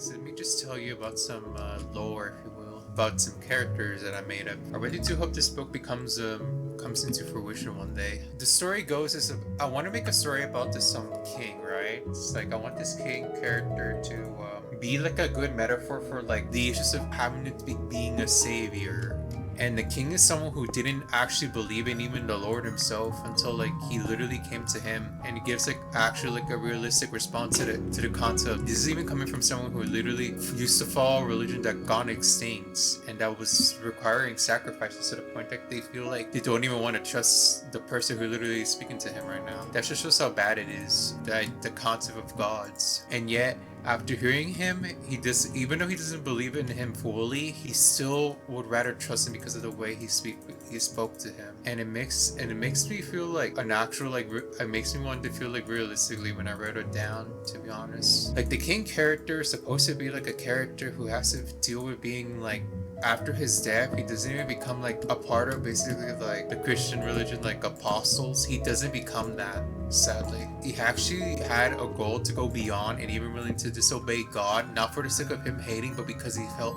anyways, let me just tell you about some lore, if you will, about some characters that I made up. I really do hope this book comes into fruition one day. The story goes is I want to make a story about this king, right? It's like I want this king character to be like a good metaphor for like the issues of having to be being a savior. And the king is someone who didn't actually believe in even the Lord himself until like he literally came to him, and he gives like actually like a realistic response to the concept. This is even coming from someone who literally used to follow a religion that gone extinct and that was requiring sacrifices to the point that they feel like they don't even want to trust the person who literally is speaking to him right now. That just shows how bad it is, that the concept of gods. And yet after hearing him, he does, even though he doesn't believe in him fully, he still would rather trust him because of the way he spoke to him. And it makes me feel like an actual it makes me want to feel like realistically when I wrote it down, to be honest. Like the king character is supposed to be like a character who has to deal with being like, after his death, he doesn't even become like a part of basically like the Christian religion, like apostles. He doesn't become that, sadly. He actually had a goal to go beyond and even willing to disobey God, not for the sake of him hating, but because he felt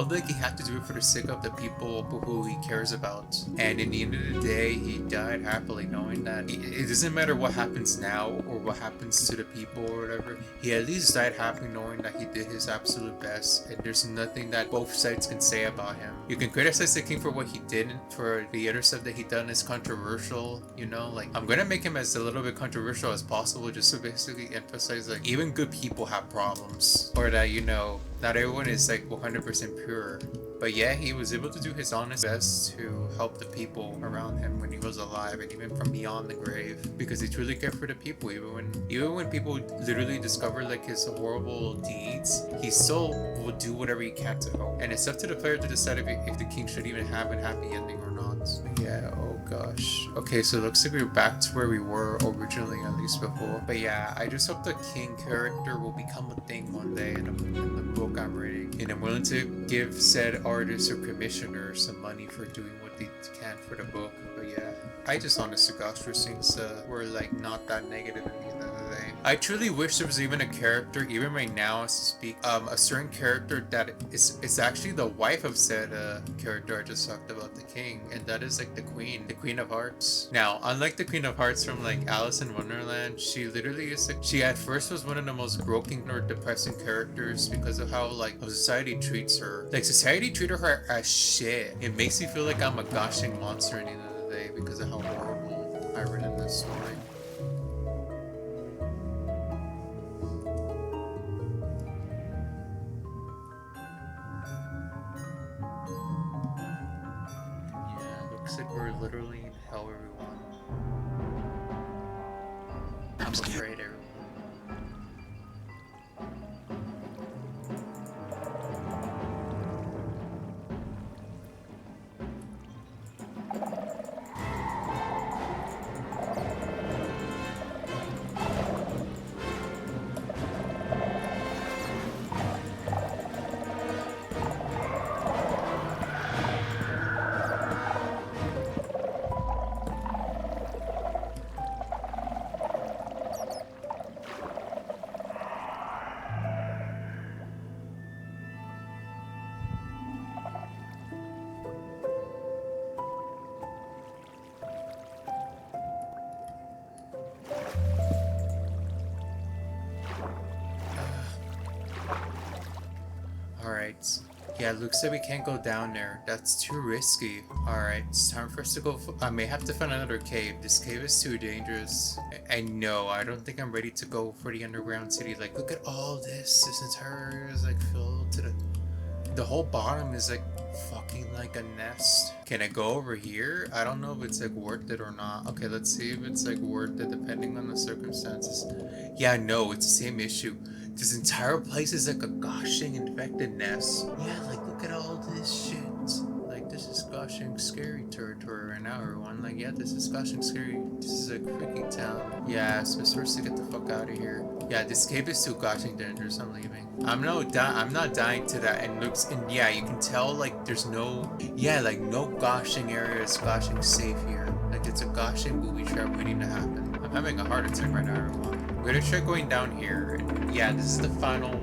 like he had to do it for the sake of the people who he cares about. And in the end of the day, he died happily, knowing that it doesn't matter what happens now or what happens to the people or whatever. He at least died happy knowing that he did his absolute best, and there's nothing that both sides can say about him. You can criticize the king for what he did, for the other stuff that he done is controversial, you know, like I'm gonna make him as a little bit controversial as possible just to basically emphasize like even good people have problems, or that, you know, not everyone is like 100% pure. But yeah, he was able to do his honest best to help the people around him when he was alive, and even from beyond the grave, because he truly cared for the people. Even when people literally discover like his horrible deeds, he still will do whatever he can to help. And it's up to the player to decide if the king should even have a happy ending or not. Yeah, oh gosh. Okay, so it looks like we're back to where we were originally, at least before. But yeah, I just hope the king character will become a thing one day in the book I'm reading. And I'm willing to give said artist or commissioner some money for doing what they can for the book. But yeah, I just honestly gosh for things were like not that negative at the end of the day. I truly wish there was even a character, even right now as to speak, a certain character that is actually the wife of said character I just talked about, the king, and that is like the Queen of Hearts. Now, unlike the Queen of Hearts from like Alice in Wonderland, she literally is like, she at first was one of the most broken or depressing characters because of how like society treats her. Like society treated her as shit. It makes me feel like I'm a gushing monster at the end of the day because of how horrible I read in this story. Looks like we're literally in hell, everyone. I'm afraid, everyone. Alright. Yeah, looks like we can't go down there. That's too risky. Alright, it's time for us to go. I may have to find another cave. This cave is too dangerous. I know, I don't think I'm ready to go for the underground city. Like, look at all this. This entire area is like filled to the whole bottom is like fucking like a nest. Can I go over here? I don't know if it's like worth it or not. Okay, let's see if it's like worth it depending on the circumstances. Yeah, no, it's the same issue. This entire place is like a gushing infected nest. Yeah, like look at all this shit. Like this is gushing scary territory right now, everyone. Like yeah, this is gushing scary. This is a freaking town. Yeah, so we're supposed to get the fuck out of here. Yeah, this cave is too gushing dangerous. I'm leaving. I'm not dying to that. And yeah, you can tell like there's no, yeah, like no gushing area is gushing safe here. Like it's a gushing booby trap waiting to happen. I'm having a heart attack right now, everyone. We're gonna try going down here, and yeah, this is the final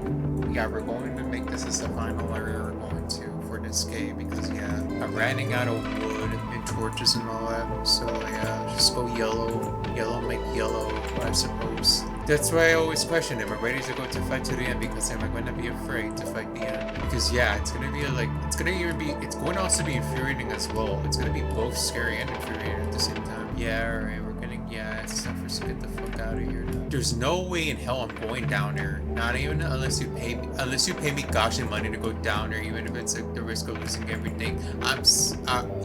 yeah, we're going to make this as the final area we're going to for this game because yeah, I'm running out of wood and torches and all that. So yeah, just go yellow. Yellow make yellow, I suppose. That's why I always question, am I ready to go to fight to the end? Because am I going to be afraid to fight the end? Because yeah, it's going to be like, it's going to also be infuriating as well. It's going to be both scary and infuriating at the same time. Yeah, alright, yeah, it's time for us to get the fuck out of here. There's no way in hell I'm going down there. Not even unless you pay me gosh and money to go down there, even if it's like the risk of losing everything.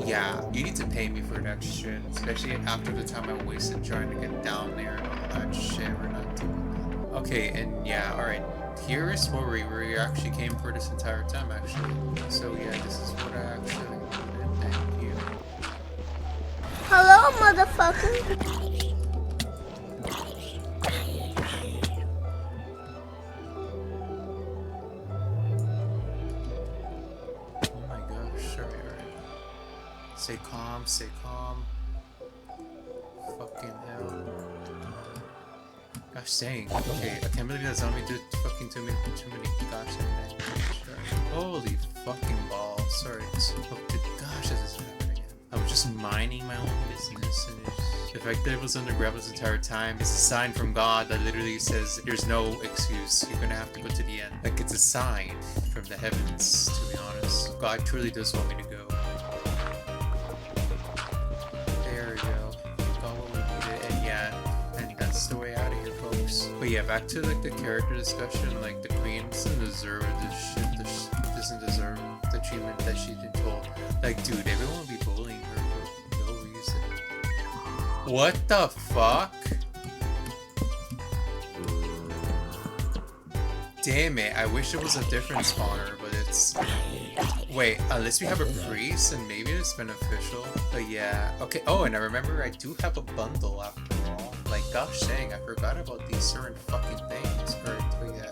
Yeah, you need to pay me for that shit. Especially after the time I wasted trying to get down there and all that shit. We're not doing that. Okay, and yeah, alright. Here is where we actually came for this entire time, actually. So yeah, this is what I actually needed. Thank you. Hello, motherfucker. Oh my gosh, alright. Stay calm, stay calm. Fucking hell. Gosh dang. Okay, I can't believe that zombie did fucking too many gosh dang things. Holy fucking balls. Sorry. Gosh, this is happening. I was just minding my own business and the fact that it was underground this entire time is a sign from God that literally says there's no excuse. You're gonna have to go to the end. Like it's a sign from the heavens, to be honest. God truly does want me to go. There we go. Got what we needed. And yeah, and that's the way out of here, folks. But yeah, back to like the character discussion. Like the queen doesn't deserve this shit. Doesn't deserve the treatment that she's been told. Like, dude, everyone will be bullying her for no reason. What the fuck? Damn it, I wish it was a different spawner, but it's... Wait, unless we have a priest, and maybe it's beneficial. But yeah, okay. Oh, and I remember I do have a bundle after all. Like, gosh dang, I forgot about these certain fucking things. But yeah.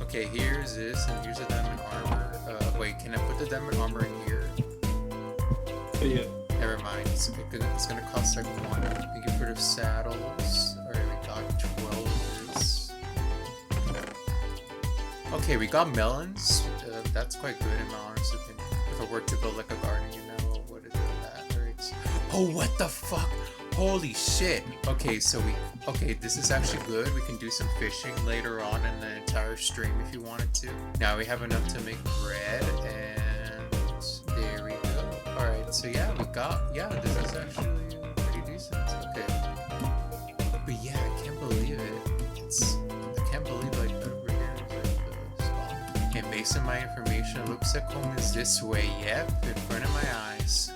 Okay, here's this, and here's a diamond armor. Wait, can I put the diamond armor in here? Yeah. Never mind, it's gonna cost like 1. We get rid of saddles. Alright, we got 12 of this. Okay, we got melons. That's quite good in my honest opinion. If I were to build like a garden, you know, what is that? Right? Oh, what the fuck? Holy shit. Okay, so okay, this is actually good. We can do some fishing later on in the entire stream if you wanted to. Now we have enough to make bread, and there we go. Alright, so yeah, this is actually pretty decent. Okay. But yeah, I can't believe it. I can't believe like over here is like the spot. And based on my information, it looks like home is this way. Yep, in front of my eyes.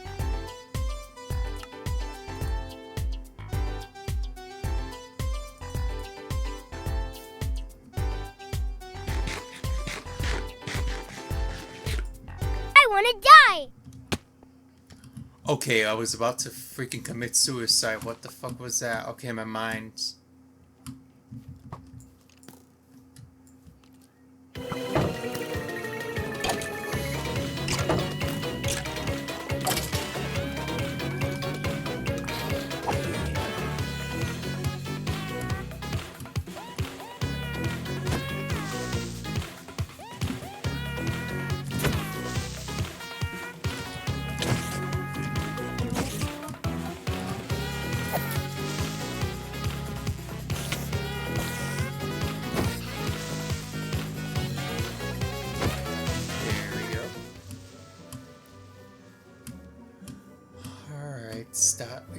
Wanna die. Okay, I was about to freaking commit suicide. What the fuck was that? Okay, my mind.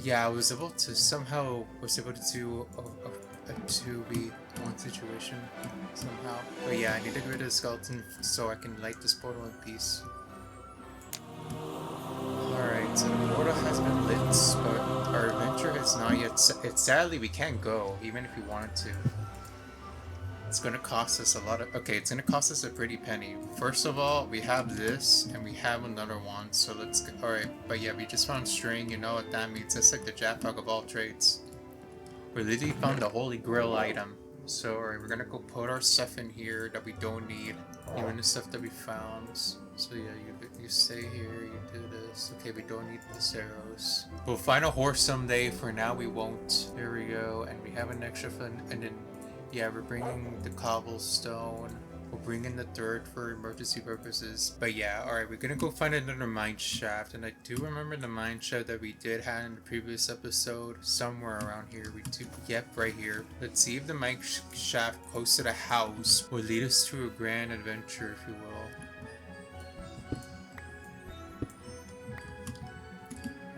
Yeah, I was able to do a 2v1 situation somehow. But yeah, I need to get rid of the skeleton so I can light this portal in peace. Alright, so the portal has been lit, but our adventure is not yet. Sadly, we can't go, even if we wanted to. It's gonna cost us a lot of. Okay, it's gonna cost us a pretty penny. First of all, we have this, and we have another one. So let's go. Alright, but yeah, we just found string. You know what that means? That's like the jackpot of all trades. We literally found the holy grail item. So alright, we're gonna go put our stuff in here that we don't need, even the stuff that we found. So yeah, you stay here. You do this. Okay, we don't need the arrows. We'll find a horse someday. For now, we won't. There we go, and we have an extra fun, and then. Yeah, we're bringing the cobblestone. We'll bring in the dirt for emergency purposes. But yeah, alright, we're gonna go find another mine shaft. And I do remember the mine shaft that we did have in the previous episode. Somewhere around here. Yep, right here. Let's see if the mine shaft close to the house will lead us to a grand adventure, if you will.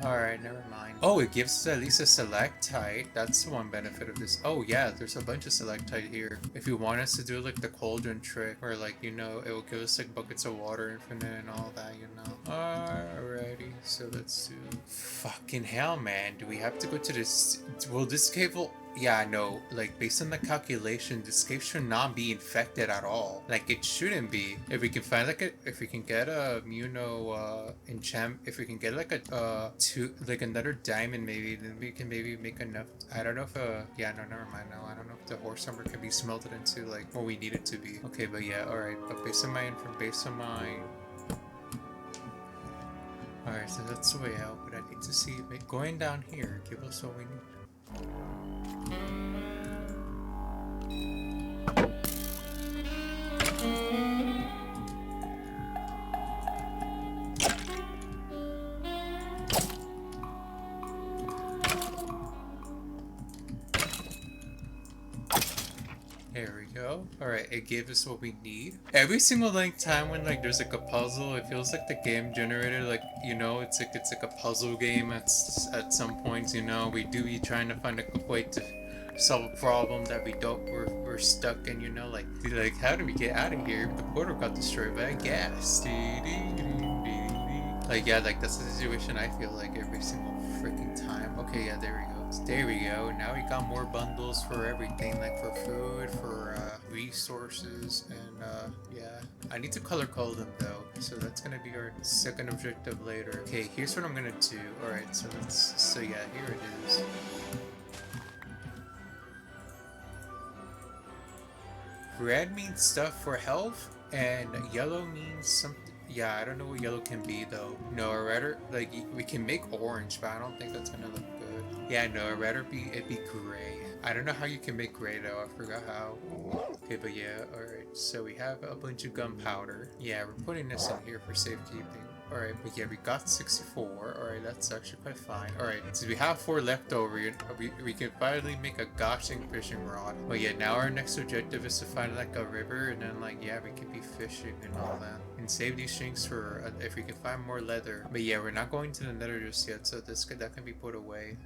Alright, never mind. Oh, it gives us at least a stalactite. That's the one benefit of this. Oh yeah, there's a bunch of stalactite here. If you want us to do like the cauldron trick, where like, you know, it will give us like buckets of water infinite and all that, you know. Alrighty, so let's do... Fucking hell, man. Do we have to go to this... Will this cave... Yeah, no, like based on the calculation, this cave should not be infected at all. Like it shouldn't be. If we can find like if we can get a, you know, enchant, if we can get like a, like another diamond maybe, then we can maybe make enough. I don't know if, yeah, no, never mind. No, I don't know if the horse number can be smelted into like what we need it to be. Okay, but yeah, alright, but based on my, alright, so that's the way out, but I need to see, going down here, give us what we need. There we go. Alright, it gave us what we need. Every single like time when like there's like a puzzle, it feels like the game generated like, you know, it's like a puzzle game at some points, you know. We do be trying to find a way to solve a problem that we're stuck in, you know, like how do we get out of here? The portal got destroyed by gas. Like yeah, like that's the situation I feel like every single freaking time. Okay, yeah, there we go. There we go. Now we got more bundles for everything, like for food, for resources, and yeah. I need to color code them though, so that's gonna be our second objective later. Okay, here's what I'm gonna do. Alright, so yeah, here it is. Red means stuff for health, and yellow means something. Yeah, I don't know what yellow can be though. No, or rather, like we can make orange, but I don't think that's gonna look good. Yeah, no, I'd rather it'd be gray. I don't know how you can make gray though. I forgot how. Okay, but yeah, alright. So we have a bunch of gunpowder. Yeah, we're putting this in here for safekeeping. Alright, but yeah, we got 64. Alright, that's actually quite fine. Alright, so we have 4 left over. We can finally make a gushing fishing rod. But yeah, now our next objective is to find like a river, and then like, yeah, we can be fishing and all that. And save these things for if we can find more leather. But yeah, we're not going to the nether just yet, so that can be put away.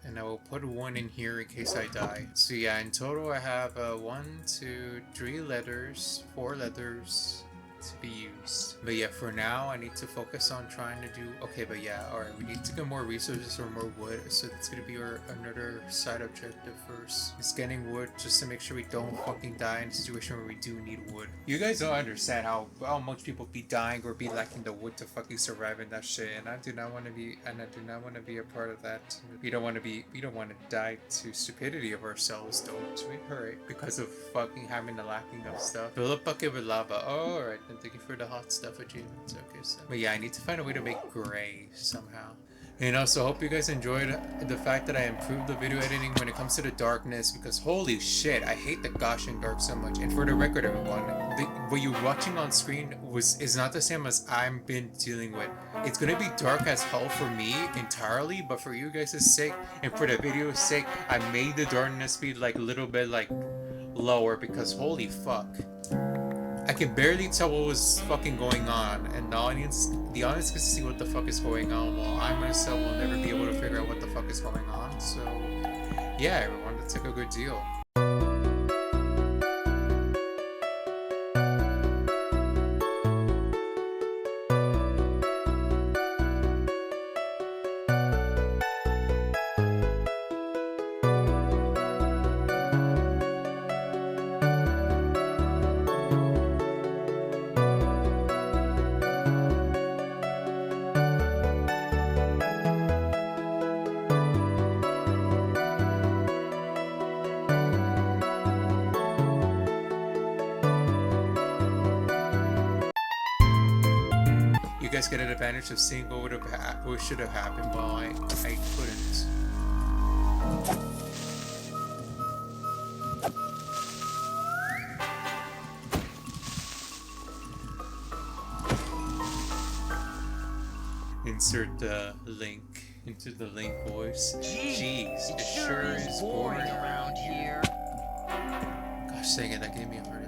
And I will put one in here in case I die. So yeah, in total I have 1, 2, 3 leathers, 4 leathers to be used. But yeah, for now I need to focus on trying to do okay. But yeah, all right, we need to get more resources or more wood, so that's gonna be our another side objective first. It's getting wood just to make sure we don't fucking die in a situation where we do need wood. You guys don't understand how much people be dying or be lacking the wood to fucking survive in that shit, and I do not want to be a part of that. We don't want to die to stupidity of ourselves, don't we? Alright, because of fucking having the lacking of stuff. Fill a bucket with lava. Oh, alright. And thank you for the hot stuff achievements. Okay, so. But yeah, I need to find a way to make gray somehow. And also, hope you guys enjoyed the fact that I improved the video editing when it comes to the darkness, because holy shit, I hate the gosh and dark so much. And for the record, everyone, what you're watching on screen is not the same as I've been dealing with. It's gonna be dark as hell for me entirely, but for you guys' sake and for the video's sake, I made the darkness be like a little bit like lower, because holy fuck. I can barely tell what was fucking going on, and the audience can see what the fuck is going on, while I myself will never be able to figure out what the fuck is going on. So, yeah, everyone, that's like a good deal. You guys get an advantage of seeing what should have happened while I couldn't. insert the link into the link voice. Jeez, it it sure is boring around here. Gosh dang it, that gave me a heart